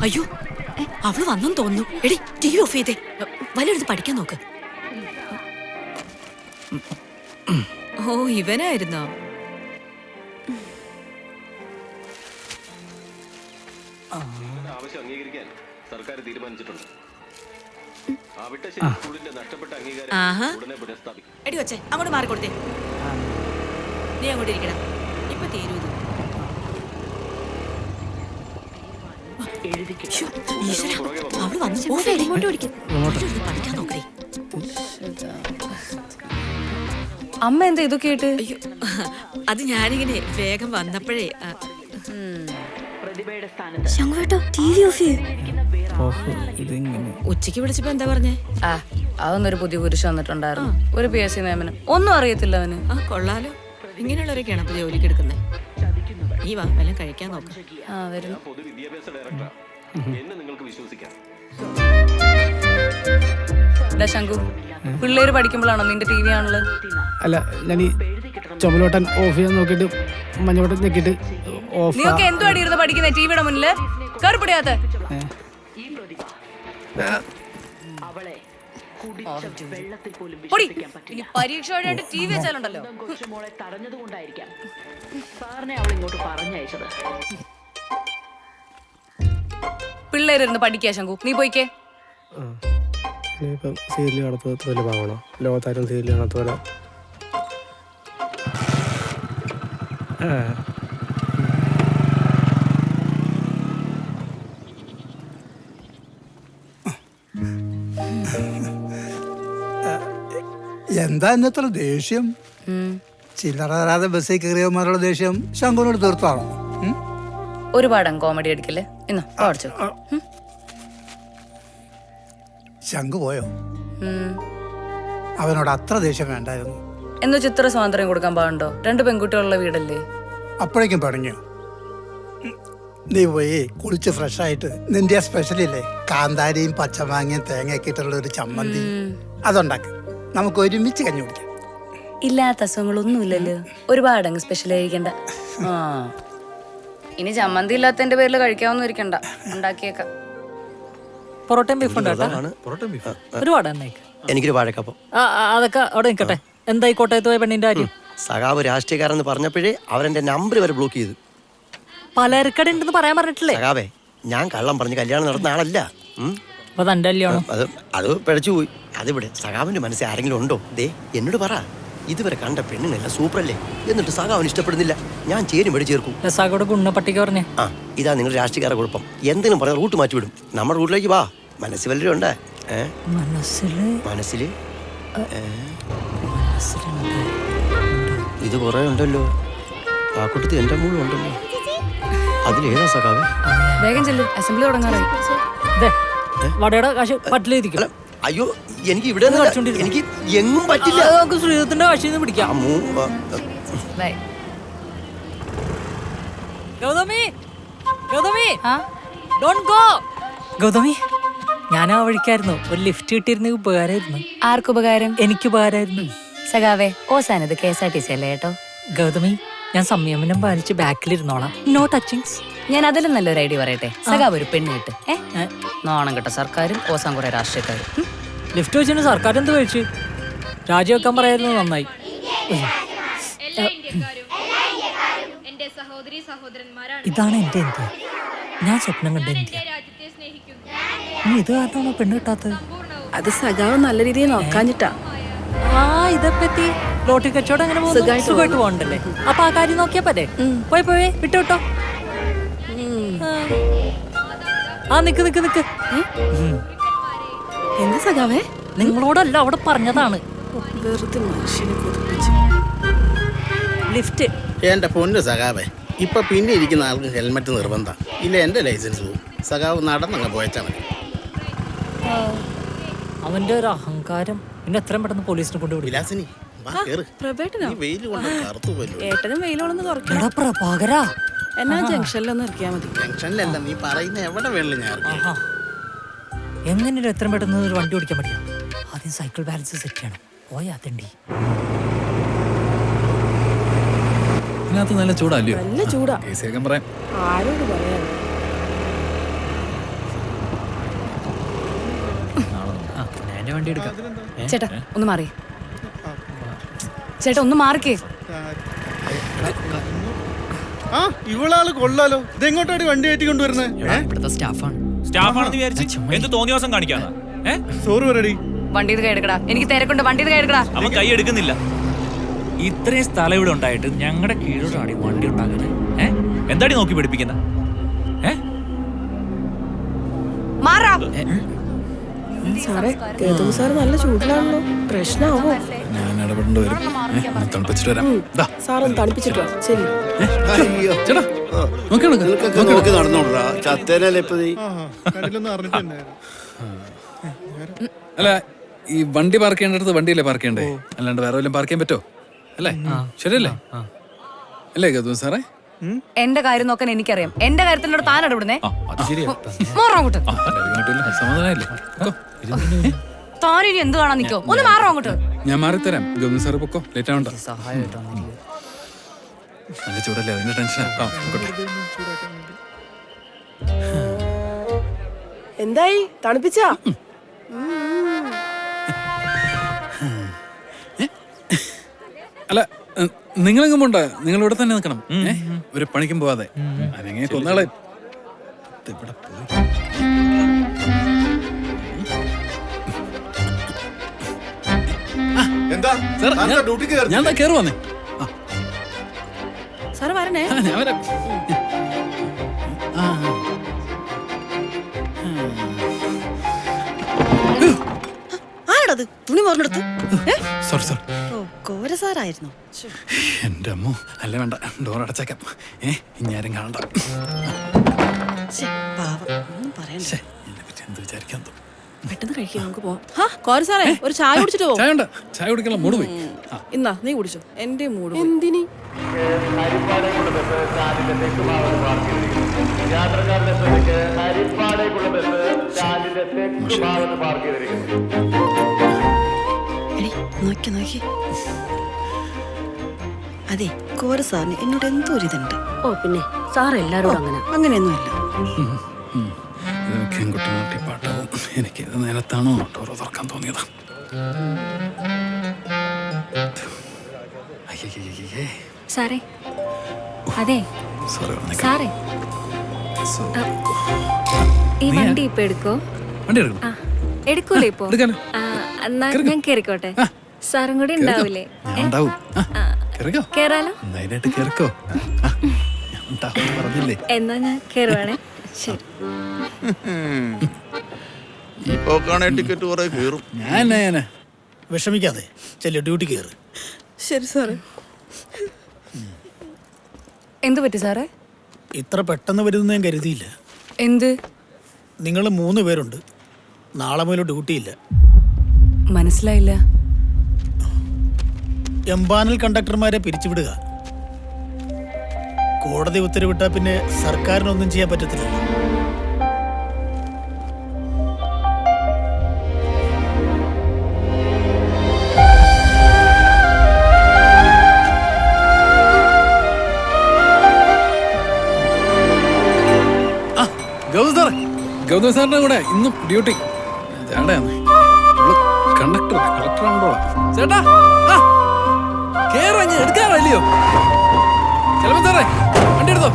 അയ്യോ അവള് വന്നെന്ന് തോന്നുന്നു. എടി TV ഓഫ് ചെയ്തേ. വല്ലയിടത്ത് പഠിക്കാൻ നോക്ക്. ഓ ഇവനായിരുന്നോ? ആവശ്യം അംഗീകരിക്കാൻ സർക്കാർ തീരുമാനിച്ചിട്ടുണ്ട്. നഷ്ടപ്പെട്ട അംഗീകാരം ഉടനെ പുനഃസ്ഥാപിക്കും. എടി വച്ചേ അങ്ങോട്ട് മാറിക്കൊടുത്തേ. നീ അങ്ങോട്ട് ഇരിക്കണം. ഇപ്പൊ തീരൂ. അവള് വന്ന് ഇങ്ങോട്ട് ഓടിക്കും. പഠിക്കാൻ നോക്കേ. അമ്മ എന്താ ഇതൊക്കെ ആയിട്ട്? അയ്യോ അത് ഞാനിങ്ങനെ വേഗം വന്നപ്പോഴേ. ഉച്ചക്ക് വിളിച്ചപ്പോ എന്താ പറഞ്ഞേ? അതൊന്നൊരു പുതിയ പുരുഷൻ വന്നിട്ടുണ്ടായിരുന്നു. ഒരു PSC നിയമനം. ഒന്നും അറിയത്തില്ല അവന്. കൊള്ളാലോ. ഇങ്ങനെയുള്ളവരൊക്കെയാണ് അപ്പൊ ജോലിക്ക് എടുക്കുന്നത്. നീ വാ വല്ലതും കഴിക്കാൻ നോക്കാം. വരുന്നു. പൊതുവിദ്യാഭ്യാസ ഡയറക്ടർ എന്നെ നിങ്ങൾക്ക് വിശ്വസിക്കാം. ശങ്കു, പിള്ളേര് പഠിക്കുമ്പോഴാണോ നിന്റെ TV ആണുള്ളത്? അല്ല ഞാൻ ഈ ചുമലോട്ടൻ ഓഫ് ചെയ്യാൻ നോക്കിട്ട് മഞ്ഞോട്ടൻ ഞെക്കിട്ട് ഓഫ്. നീയൊക്കെ എന്തോ അടിയിരുന്ന് പഠിക്കുന്നേ TVയുടെ മുന്നില്? കയറിപ്പിടിയാത്ത പരീക്ഷ വഴിയായിട്ട് TV വെച്ചാലുണ്ടല്ലോ. പിള്ളേരിരുന്ന് പഠിക്കാ ശങ്കു, നീ പോയിക്കേ. ഇനിയിപ്പം സീരിയൽ കാണാത്ത പോലെ പാവണോ? ലോകത്താരും സീരിയൽ കാണാത്ത പോലെ. എന്താ എന്നത്ര ദേഷ്യം? ചില്ലറ തരാതെ ബസ്സിൽ കയറിയവന്മാരുടെ ദേഷ്യം ശങ്കുനോട് തീർത്താണോ? ഒരുപാട് കോമഡി അടിക്കല്ലേ. ഇന്നോ പഠിച്ചു. ശങ്കു പോയോ? അവനോട് അത്ര ദേഷ്യം വേണ്ടായിരുന്നു. എന്നോ ചിത്ര സ്വാതന്ത്ര്യം കൊടുക്കാൻ പാടുണ്ടോ? 2 പെൺകുട്ടികളുള്ള വീടല്ലേ? അപ്പോഴേക്കും പടങ്ങിയോ? നീ പോയി കുളിച്ച് ഫ്രഷായിട്ട് നിന്റെ സ്പെഷ്യലില്ലേ, കാന്താരിയും പച്ചമാങ്ങയും തേങ്ങയൊക്കെ ഇട്ടുള്ള ഒരു ചമ്മന്തി അതുണ്ടാക്ക്. നമുക്ക് ഒരുമിച്ച് കഞ്ഞി കുടിക്കാം. ഇല്ലാത്ത അസുഖങ്ങളൊന്നും ഇല്ലല്ലോ. ഒരുപാട് അങ്ങ് സ്പെഷ്യൽ കഴിക്കണ്ട. ഇനി ചമ്മന്തി ഇല്ലാത്തതിന്റെ പേരിൽ കഴിക്കാവുന്ന ഇരിക്കണ്ട. ഉണ്ടാക്കിയേക്കാം. പൊറോട്ടയും ബീഫ് ഒരുപാട് എനിക്കൊരു വാഴക്കപ്പം. അതൊക്കെ അവിടെ നിൽക്കട്ടെ. എന്തായി കോട്ടയത്ത് പോയ പെണ്ണിന്റെ കാര്യം? സഖാവ് രാഷ്ട്രീയക്കാരെന്ന് പറഞ്ഞപ്പോഴേ അവരെന്റെ നമ്പർ വരെ ബ്ലോക്ക് ചെയ്തു. പലചരക്കട ഉണ്ടെന്ന് പറയാൻ പറഞ്ഞിട്ടില്ലേ? സഖാവേ ഞാൻ കള്ളം പറഞ്ഞ് കല്യാണം നടന്ന ആളല്ല. അത് പിഴച്ചു പോയി. അതിവിടെ സഖാവിന്റെ മനസ്സിൽ ആരെങ്കിലും ഉണ്ടോ? ദേ എന്നോട് പറ. ഇതുവരെ കണ്ട പെണ്ണിനല്ല സൂപ്പറല്ലേ, എന്നിട്ട് സഖാവിന് ഇഷ്ടപ്പെടുന്നില്ല. ഞാൻ ചേരും വഴി ചേർക്കും. ഗുണപ്പട്ടിക പറഞ്ഞേ. ഇതാ നിങ്ങൾ രാഷ്ട്രീയക്കാരെ കുഴപ്പം. എന്തെങ്കിലും പറഞ്ഞ റൂട്ട് മാറ്റിവിടും. നമ്മുടെ റൂട്ടിലേക്ക് വാ. മനസ്സിൽ വല്ലരും ഉണ്ടേ? മനസ്സില് ഇത് കുറെ ഉണ്ടല്ലോ. ആ കൂട്ടത്തിൽ എന്റെ മൂളും ഉണ്ടല്ലോ. അതിലേതാ സഖാവേ? വേഗം ചെല്ലു, അസംബ്ലി തുടങ്ങാറായി. വടയുടെ കാശ് പട്ടിലിരിക്കും. അയ്യോ എനിക്ക് ഇവിടെ എനിക്ക് എങ്ങും പറ്റില്ല. ശ്രീധത്തിന്റെ കാശിന്ന് പിടിക്കാം. Gautami, Gautami, don't go. ഗൗതമി, ഞാൻ ആ വഴിക്കായിരുന്നു. ഒരു ലിഫ്റ്റ് കിട്ടിയിരുന്നെങ്കിൽ ഉപകാരമായിരുന്നു. ആർക്കുപകാരം? എനിക്ക് ഉപകാരമായിരുന്നു. സഖാവേ, ഓസാനത് KSRTC അല്ലേ കേട്ടോ. ഗൗതമി, ഞാൻ സംയമനം പാലിച്ച് ബാക്കിലിരുന്നോളാം. No touchings. ഞാൻ അതിലും നല്ലൊരു ഐഡിയ പറയട്ടെ. സഖാവ് ഒരു പെണ്ണ് കിട്ട്. നോണം കിട്ട സർക്കാരും ഓസാൻ കുറെ രാഷ്ട്രീയക്കാരും. ലിഫ്റ്റ് വെച്ചിട്ട് സർക്കാർ എന്ത് കഴിച്ചു? രാജിവെക്കാൻ പറയായിരുന്നു. നന്നായി. ഇതാണ് എന്റെ ഇന്ത്യ. ഞാൻ സ്വപ്നം കണ്ട ഇന്ത്യ. നീ ഇത് കാരണമാണോ പെണ്ണ് കിട്ടാത്തത്? അത് സഖാവ് നല്ല രീതിയിൽ നോക്കാഞ്ഞിട്ടാ. ഇതെപ്പറ്റി ലോട്ടറി കച്ചവടം അങ്ങനെ സുഖമായിട്ട് പോകണ്ടല്ലേ? അപ്പൊ ആ കാര്യം നോക്കിയാ പോരെ? പോയി വിട്ടോ. നിക്ക് എന്താ സഖാവേ? നിങ്ങളോടല്ല, അവിടെ പറഞ്ഞതാണ്. വെറുതെ മനുഷ്യനെ കൊതിപ്പിച്ചു. ലിഫ്റ്റ്. എന്റെ പൊന്ന് സഖാവേ, ഇപ്പൊ പിന്നെ ഇരിക്കുന്ന ആൾക്ക് ഹെൽമെറ്റ് നിർബന്ധം. ഇല്ല എന്റെ ലൈസൻസ് പോകും. സഖാവ് നടന്നങ്ങ് പോയച്ചാ മതി. അവന്റെ ഒരു അഹങ്കാരം. പിന്നെ എത്രയും പെട്ടെന്ന് പോലീസിനെ കൊണ്ടുവിടും. വിലാസിനി ഏട്ടനും വെയിലോളൊന്ന് തുറക്കണം. പ്രഭാകരാ, എന്നാ ജംഗ്ഷനിലൊന്ന് ഇറക്കിയാ മതി. ജംഗ്ഷനിലല്ല, നീ പറയുന്ന എവിടെ വേണം ഞാൻ. എങ്ങനെയും എത്രയും പെട്ടെന്ന് ഒരു വണ്ടി ഓടിക്കാൻ പറ്റില്ല. ആദ്യം സൈക്കിൾ ബാലൻസ് സെറ്റ് ചെയ്യണം. പോയാ തണ്ടി. ഇതിനകത്ത് നല്ല ചൂടല്ലയോ? നല്ല ചൂടാ. പറയാം. ആരോട് പറയാൻ? വണ്ടി എടുക്കാം. ചേട്ടാ ഒന്ന് മാറി. ചേട്ടാ ഒന്ന് മാറിക്കേ. ആ ഇവളാള് കൊള്ളാലോ. ഇതെങ്ങോട്ടാണ് വണ്ടി കയറ്റി കൊണ്ടുവരുന്നത്? ഇവിടുത്തെ സ്റ്റാഫാണ്. സ്റ്റാഫാണെന്ന് വിചാരിച്ച് എന്ത് തോന്നിയ കാണിക്കാന്നാ? സോറി പറയടി. വണ്ടി കൈ എടുക്കടാ. എനിക്ക് തിരക്കുണ്ട്. വണ്ടി കൈ എടുക്കടാ. അവൻ കൈ എടുക്കുന്നില്ല. ഇത്രയും സ്ഥലം ഇവിടെ ഉണ്ടായിട്ട് ഞങ്ങളുടെ കീഴോട്ടാണ് വണ്ടി ഉണ്ടാക്കുന്നത്. എന്താടി നോക്കി പിടിപ്പിക്കുന്ന? മാറാ. സാറേ ഗൗതം സാർ നല്ല ചൂടിലാണല്ലോ. പ്രശ്നമാവോ? ഞാൻ ഇടപെടേണ്ടി വരും. തണുപ്പിച്ചിട്ട് വരാം. സാറൊന്ന് തണുപ്പിച്ചിട്ടോ. ശരി. ചേട്ടാ നോക്കി നടന്നോളാ. ചത്തേനല്ലേ ഇപ്പൊ നീ? അല്ല ഈ വണ്ടി പാർക്ക് ചെയ്യേണ്ടടുത്ത് വണ്ടിയല്ലേ പാർക്ക് ചെയ്യണ്ടേ? അല്ലാണ്ട് വേറെ വല്ലതും പാർക്ക് ചെയ്യാൻ പറ്റോ? അല്ലേ? ശരിയല്ലേ? അല്ലേ ഗൗതം സാറേ? എന്റെ കാര്യം നോക്കാൻ എനിക്കറിയാം. എന്റെ കാര്യത്തിനോട് താൻ ഇടപെടുന്നേ. സമാധാനല്ലേ? താനിനി എന്ത് കാണാൻ നിക്കോ? ഒന്ന് മാറോ അങ്ങോട്ട്. ഞാൻ മാറിത്തരാം. ഗൗതം സാറ് പൊക്കോ. ലേറ്റ് ആവണ്ട. നല്ല ചൂടല്ലേ? അതിന്റെ ടെൻഷൻ. എന്തായി തണുപ്പിച്ചാ? അല്ല നിങ്ങളെങ്ങും പോണ്ട. നിങ്ങൾ ഇവിടെ തന്നെ നിൽക്കണം. ഒരു പണിക്കും പോവാതെ. അനങ്ങനെ കൊന്നാളെ ഇവിടെ പോയി. ഞാൻ കയറി വന്നേ. സാറ് വരണേ. ഞാൻ വരാം. ആരടത് തുണി പറഞ്ഞെടുത്ത്? Sorry sorry. കോര സാറായിരുന്നു. എന്റെ അമ്മ. അല്ലേ വേണ്ട. ഡോർ അടച്ചേക്കാം. ഇഞ്ഞാരും കാണണ്ട. എന്ത് വിചാരിക്കാൻ തോന്നും. പെട്ടെന്ന് കഴിക്കാം. നമുക്ക് പോവാം. കോര സാറേ ഒരു ചായ കുടിച്ചിട്ട് പോ. ചായ വേണ്ട. ചായ കുടിക്കണം. മൂട് പോയി. ഇന്നാ നീ കുടിച്ചോ. എന്റെ മൂട് എന്തിനി? നോക്കി നോക്കി. അതെ കോര സാറിന് എന്നോട് എന്തോ ഒരു ഇതുണ്ട്. ഓ പിന്നെ സാർ എല്ലാരോടും അങ്ങനെ അങ്ങനെയൊന്നുമല്ല. പാട്ടാവും. എനിക്ക് നേരത്താണോ ഡോറ് തുറക്കാൻ തോന്നിയതാ. സാറേ അതെ സാറേ ഈ വണ്ടി ഇപ്പൊ എടുക്കോ? വണ്ടി എടുക്കും. എടുക്കൂലേ ഇപ്പൊ? ഞാൻ കേറിക്കോട്ടെ? സാറും കൂടി ഉണ്ടാവൂലേ? കേറാലോ? കേറിക്കോ. പറഞ്ഞില്ലേ? എന്നാ ഞാൻ കേറുവാണേ. ശരി. ടിക്കറ്റ് കുറെ കയറും. ഞാൻ വിഷമിക്കാതെ ചെല്ലു. ഡ്യൂട്ടി കയറ്. ശരി സാറേ. എന്തു പറ്റി സാറേ? ഇത്ര പെട്ടെന്ന് വരുന്ന ഞാൻ കരുതിയില്ല. എന്ത്? നിങ്ങൾ 3 പേരുണ്ട്. നാളെ മുതൽ ഡ്യൂട്ടിയില്ല. മനസ്സിലായില്ല. എംപാനൽ കണ്ടക്ടർമാരെ പിരിച്ചുവിടുക. കോടതി ഉത്തരവിട്ടാൽ പിന്നെ സർക്കാരിനൊന്നും ചെയ്യാൻ പറ്റത്തില്ല. ഗൗതം സാറിന്റെ കൂടെ ഇന്നും ഡ്യൂട്ടി. കണ്ടക്ടർ കളക്ടറാണോ? ചേട്ടാ കേറാ. എടുക്കാറല്ലയോ? ചിലപ്പോ സാറേ വണ്ടി എടുത്തോ.